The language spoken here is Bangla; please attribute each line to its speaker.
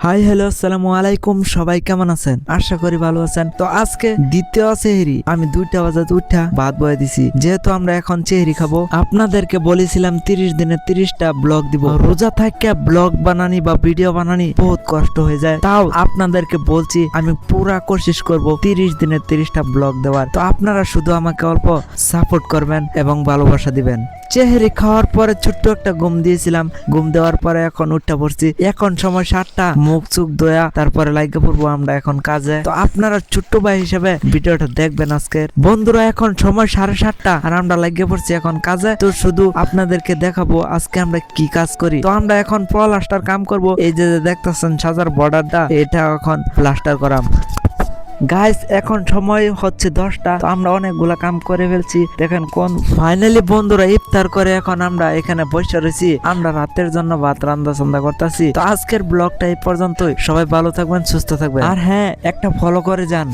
Speaker 1: হাই হ্যালো আসসালামু আলাইকুম, সবাই কেমন আছেন? আশা করি ভালো আছেন। তো আজকে দ্বিতীয় সেহরি আমি 2টা বাজাতে উঠা ভাত বয়ে দিছি, যেহেতু আমরা এখন সেহরি খাবো। আপনাদেরকে বলেছিলাম 30 দিনে 30টা ব্লগ দিব। রোজা থাকে ব্লগ বানানি বা ভিডিও বানানি বহুত কষ্ট হয়ে যায়, তাও আপনাদেরকে বলছি আমি পুরা কোশিশ করব 30 দিনে 30টা ব্লগ দেওয়ার। তো আপনারা শুধু আমাকে অল্প সাপোর্ট করবেন এবং ভালোবাসা দিবেন। চেহারি খাওয়ার পরে ছোট্ট একটা ঘুম দিয়েছিলাম, ঘুম দেওয়ার পরে এখন উঠা পড়ছি। এখন সময় 7টা, মুখ চুখ ধোয়া তারপরে লাগিয়ে পড়বো আমরা এখন কাজে। তো আপনারা ছোট্ট ভাই হিসেবে ভিডিওটা দেখবেন আজকের। বন্ধুরা এখন সময় 7:30 আর আমরা লাগিয়ে পড়ছি এখন কাজে। তো শুধু আপনাদেরকে দেখাবো আজকে আমরা কি কাজ করি। তো আমরা এখন প্লাস্টার কাম করব। এই যে দেখতেছেন সাজার বর্ডারটা, এটা এখন প্লাস্টার করাম। গাইস এখন সময় হচ্ছে 10টা, তো আমরা অনেকগুলা কাম করে ফেলছি। দেখেন কোন ফাইনালি বন্ধুরা ইফতার করে এখন আমরা এখানে বসে রয়েছি। আমরা রাতের জন্য ভাত রান্না চান্দা করতেছি। তো আজকের ব্লগটা এই পর্যন্তই। সবাই ভালো থাকবেন, সুস্থ থাকবেন, আর হ্যাঁ একটা ফলো করে যান।